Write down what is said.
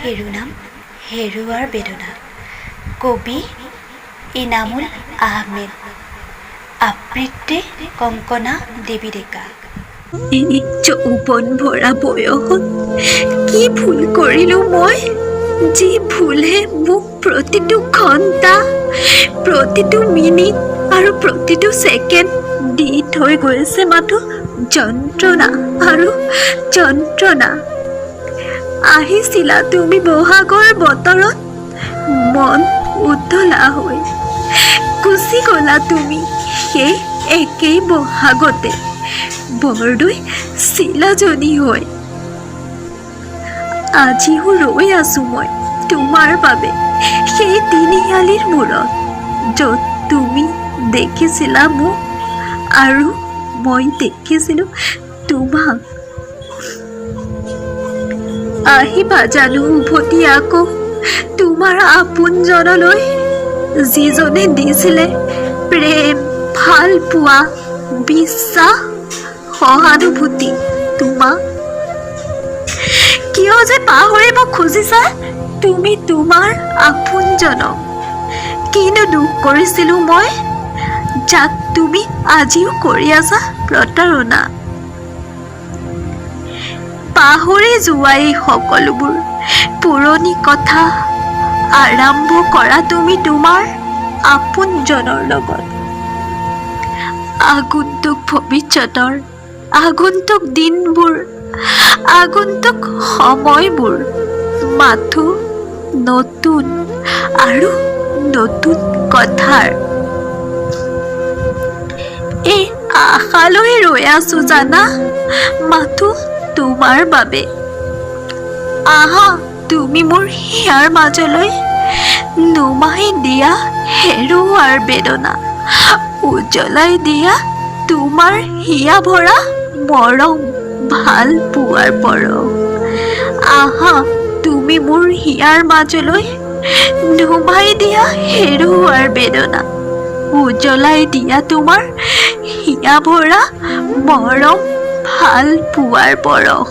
শিৰোনাম হেৰুৱাৰ বেদনা। কবি ইনামুল আহমেদ। আবৃত্তি কংকনা দেৱী ডেকা। এই যৌৱন ভৰা বয়সত কি ভুল কৰিলোঁ মই, যি ভুলে মোক প্ৰতিটো ঘণ্টা, প্ৰতিটো মিনিট আৰু প্ৰতিটো ছেকেণ্ড দি থৈ গৈছে মাথো যন্ত্ৰণা আৰু যন্ত্ৰণা। আহিছিলা তুমি বহাগৰ বতৰত, মন উতলা হৈ গুচি গ'লা তুমি সেই একেই বহাগতে বৰদৈ চিলাজনী হৈ। আজিও ৰৈ আছো মই তোমাৰ বাবে সেই তিনিআলিৰ মূৰত, য'ত তুমি দেখিছিলা মোক আৰু মই দেখিছিলো তোমাক। আহিবা জানো উভতি আকৌ তোমাৰ আপোনজনলৈ, যিজনে দিছিলে প্ৰেম, ভাল পোৱা, বিশ্বাস, সহানুভূতি তোমাক। কিয় যে পাহৰিব খুজিছা তুমি তোমাৰ আপোনজনক? কিনো দুখ কৰিছিলো মই, যাক তুমি আজিও কৰি আছা প্ৰতাৰণা। পাহৰি যোৱা এই সকলোবোৰ পুৰণি কথা, আৰম্ভ কৰা তুমি তোমাৰ আপোনজনৰ লগত। আগন্তুক ভৱিষ্যতৰ, আগন্তুক দিনবোৰ, আগন্তুক সময়বোৰ মাথো নতুন আৰু নতুন কথাৰ। এই আশালৈ ৰৈ আছো জানা, মাথো তোমাৰ বাবে। আহা তুমি মোৰ হিয়াৰ মাজলৈ, নুমাই দিয়া হেৰুৱাৰ বেদনা, উজ্বলাই দিয়া তোমাৰ হিয়া ভৰা মৰম, ভাল পোৱাৰ পৰশ। আহা তুমি মোৰ হিয়াৰ মাজলৈ, নুমাই দিয়া হেৰুৱাৰ বেদনা, উজ্বলাই দিয়া তোমাৰ হিয়া ভৰা মৰম, ভাল পোৱাৰ পৰশ।